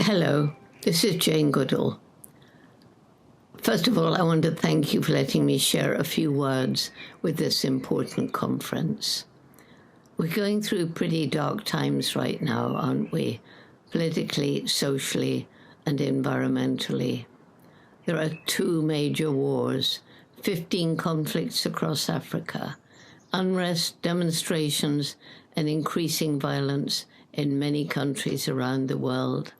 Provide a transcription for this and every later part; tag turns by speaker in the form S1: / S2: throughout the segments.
S1: Hello, this is Jane Goodall. First of all, I want to thank you for letting me share a few words with this important conference. We're going through pretty dark times right now, aren't we? Politically, socially, and environmentally. There are 2 major wars, 15 conflicts across Africa, unrest, demonstrations, and increasing violence in many countries around the world.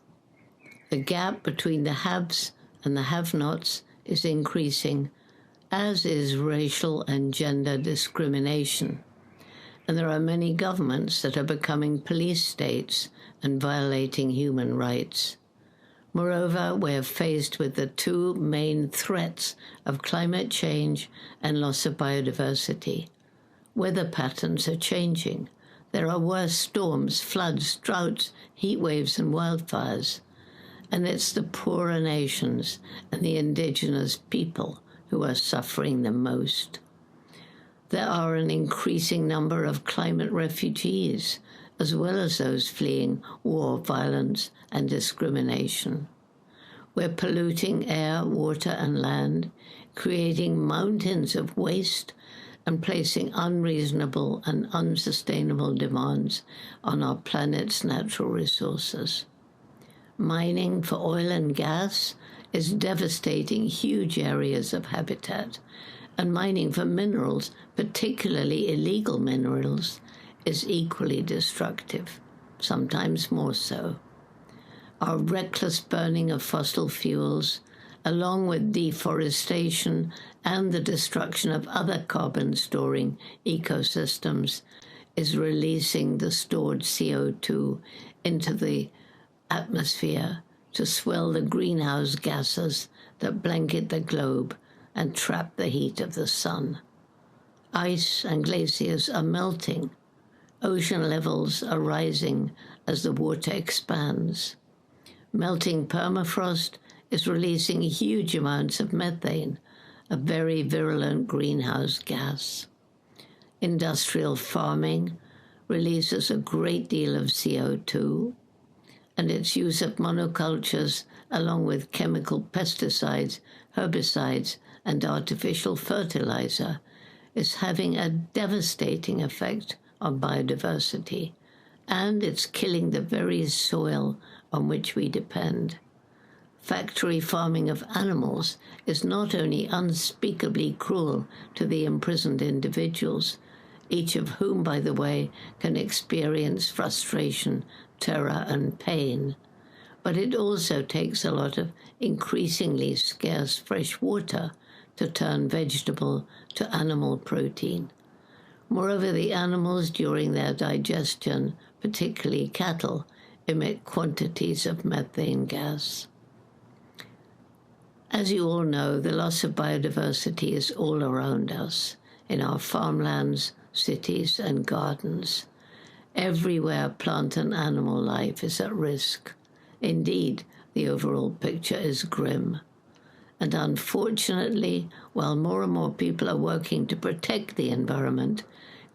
S1: The gap between the haves and the have-nots is increasing, as is racial and gender discrimination. And there are many governments that are becoming police states and violating human rights. Moreover, we are faced with the 2 main threats of climate change and loss of biodiversity. Weather patterns are changing. There are worse storms, floods, droughts, heat waves, and wildfires. And it's the poorer nations and the indigenous people who are suffering the most. There are an increasing number of climate refugees, as well as those fleeing war, violence, and discrimination. We're polluting air, water, and land, creating mountains of waste, and placing unreasonable and unsustainable demands on our planet's natural resources. Mining for oil and gas is devastating huge areas of habitat, and mining for minerals, particularly illegal minerals, is equally destructive, sometimes more so. Our reckless burning of fossil fuels, along with deforestation and the destruction of other carbon-storing ecosystems, is releasing the stored CO2 into the atmosphere to swell the greenhouse gases that blanket the globe and trap the heat of the sun. Ice and glaciers are melting. Ocean levels are rising as the water expands. Melting permafrost is releasing huge amounts of methane, a very virulent greenhouse gas. Industrial farming releases a great deal of CO2, and its use of monocultures, along with chemical pesticides, herbicides, and artificial fertilizer, is having a devastating effect on biodiversity, and it's killing the very soil on which we depend. Factory farming of animals is not only unspeakably cruel to the imprisoned individuals, each of whom, by the way, can experience frustration, terror, and pain, but it also takes a lot of increasingly scarce fresh water to turn vegetable to animal protein. Moreover, the animals during their digestion, particularly cattle, emit quantities of methane gas. As you all know, the loss of biodiversity is all around us, in our farmlands, cities, and gardens. Everywhere plant and animal life is at risk. Indeed, the overall picture is grim. And unfortunately, while more and more people are working to protect the environment,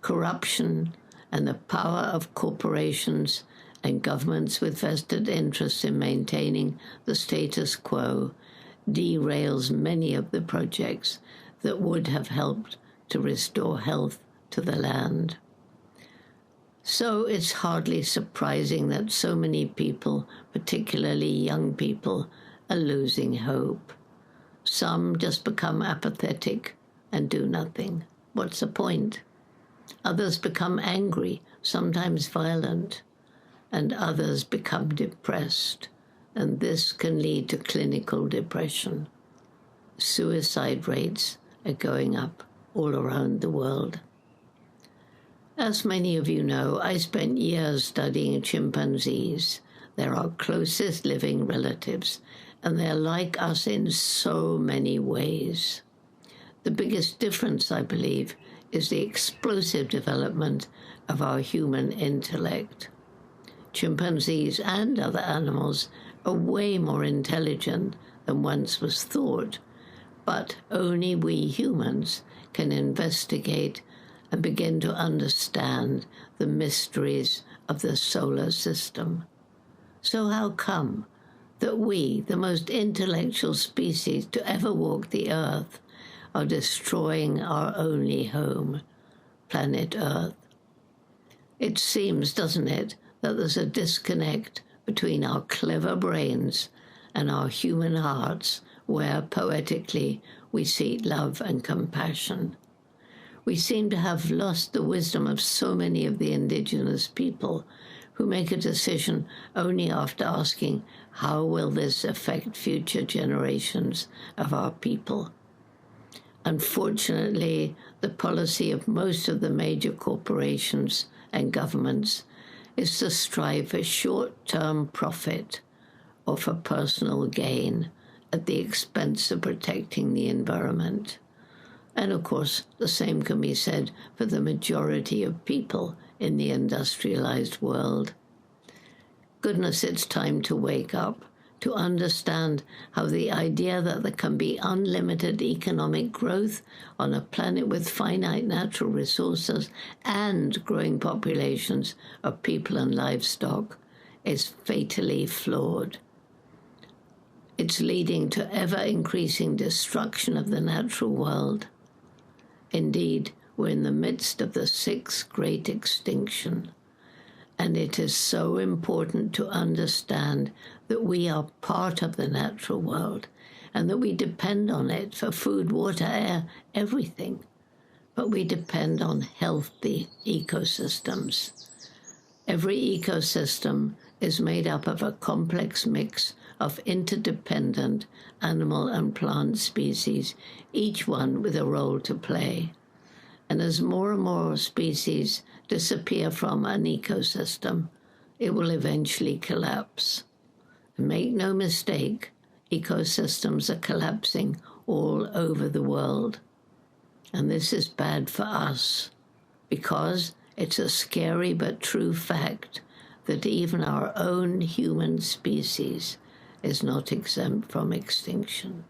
S1: corruption and the power of corporations and governments with vested interests in maintaining the status quo derails many of the projects that would have helped to restore health to the land. So it's hardly surprising that so many people, particularly young people, are losing hope. Some just become apathetic and do nothing. What's the point? Others become angry, sometimes violent, and others become depressed, and this can lead to clinical depression. Suicide rates are going up all around the world. As many of you know, I spent years studying chimpanzees. They're our closest living relatives, and they're like us in so many ways. The biggest difference, I believe, is the explosive development of our human intellect. Chimpanzees and other animals are way more intelligent than once was thought, but only we humans can investigate and begin to understand the mysteries of the solar system. So how come that we, the most intellectual species to ever walk the earth, are destroying our only home, planet Earth? It seems, doesn't it, that there's a disconnect between our clever brains and our human hearts, where, poetically, we seek love and compassion. We seem to have lost the wisdom of so many of the indigenous people who make a decision only after asking, how will this affect future generations of our people? Unfortunately, the policy of most of the major corporations and governments is to strive for short-term profit or for personal gain at the expense of protecting the environment. And of course, the same can be said for the majority of people in the industrialized world. Goodness, it's time to wake up, to understand how the idea that there can be unlimited economic growth on a planet with finite natural resources and growing populations of people and livestock is fatally flawed. It's leading to ever-increasing destruction of the natural world. Indeed, we're in the midst of the 6th great extinction, and it is so important to understand that we are part of the natural world and that we depend on it for food, water, air, everything. But we depend on healthy ecosystems. Every ecosystem is made up of a complex mix of interdependent animal and plant species, each one with a role to play. And as more and more species disappear from an ecosystem, it will eventually collapse. And make no mistake, ecosystems are collapsing all over the world. And this is bad for us, because it's a scary but true fact that even our own human species is not exempt from extinction.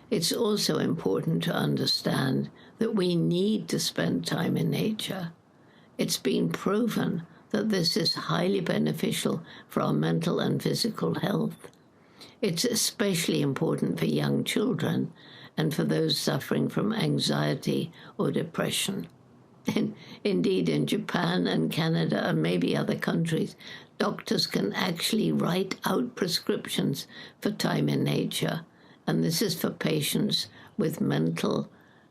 S1: It's also important to understand that we need to spend time in nature. It's been proven that this is highly beneficial for our mental and physical health. It's especially important for young children and for those suffering from anxiety or depression. Indeed, in Japan and Canada and maybe other countries, doctors can actually write out prescriptions for time in nature, and this is for patients with mental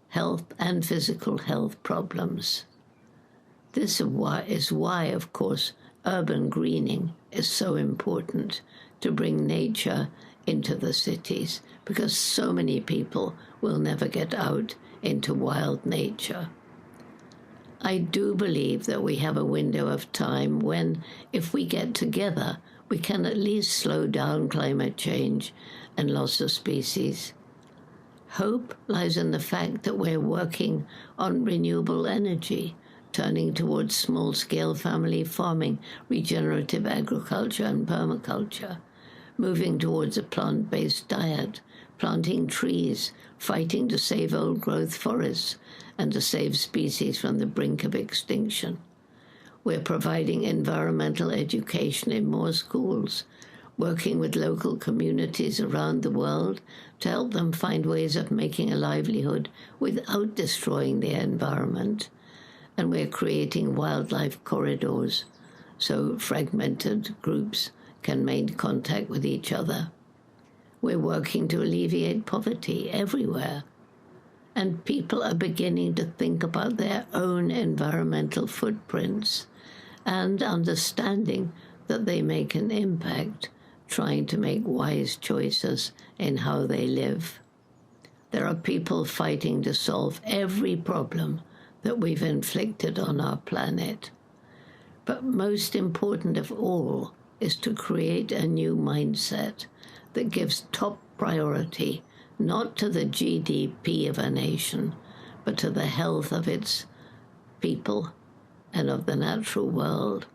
S1: health and physical health problems. This is why, of course, urban greening is so important, to bring nature into the cities, because so many people will never get out into wild nature. I do believe that we have a window of time when, if we get together, we can at least slow down climate change and loss of species. Hope lies in the fact that we're working on renewable energy, turning towards small-scale family farming, regenerative agriculture, and permaculture, moving towards a plant-based diet, planting trees, fighting to save old-growth forests, and to save species from the brink of extinction. We're providing environmental education in more schools, working with local communities around the world to help them find ways of making a livelihood without destroying the environment. And we're creating wildlife corridors so fragmented groups can maintain contact with each other. We're working to alleviate poverty everywhere. And people are beginning to think about their own environmental footprints and understanding that they make an impact, trying to make wise choices in how they live. There are people fighting to solve every problem that we've inflicted on our planet. But most important of all is to create a new mindset that gives top priority not to the GDP of a nation, but to the health of its people and of the natural world.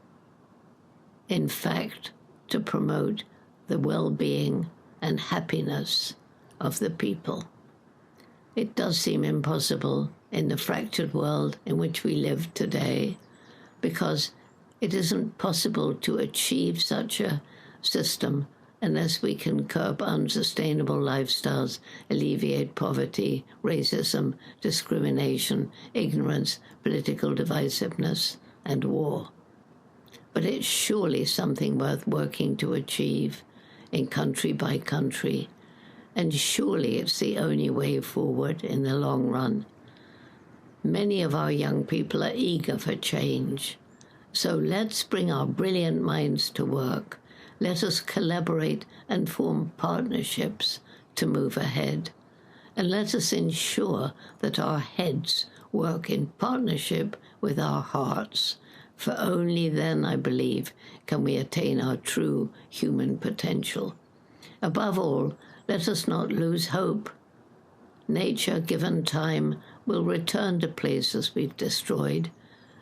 S1: In fact, to promote the well-being and happiness of the people. It does seem impossible in the fractured world in which we live today, because it isn't possible to achieve such a system unless we can curb unsustainable lifestyles, alleviate poverty, racism, discrimination, ignorance, political divisiveness, and war. But it's surely something worth working to achieve in country by country, and surely it's the only way forward in the long run. Many of our young people are eager for change, so let's bring our brilliant minds to work. Let us collaborate and form partnerships to move ahead. And let us ensure that our heads work in partnership with our hearts, for only then, I believe, can we attain our true human potential. Above all, let us not lose hope. Nature, given time, will return to places we've destroyed.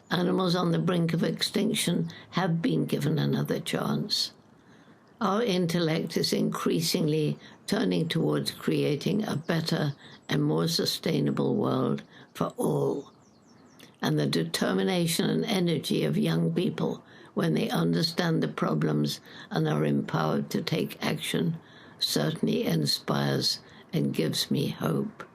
S1: Animals on the brink of extinction have been given another chance. Our intellect is increasingly turning towards creating a better and more sustainable world for all. And the determination and energy of young people, when they understand the problems and are empowered to take action, certainly inspires and gives me hope.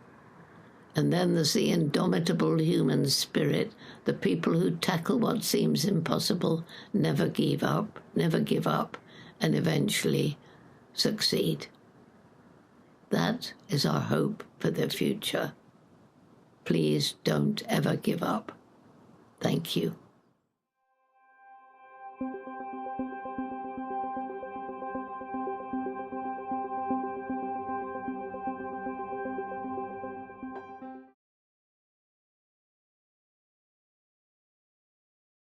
S1: And then there's the indomitable human spirit, the people who tackle what seems impossible, never give up, and eventually succeed. That is our hope for the future. Please don't ever give up. Thank you.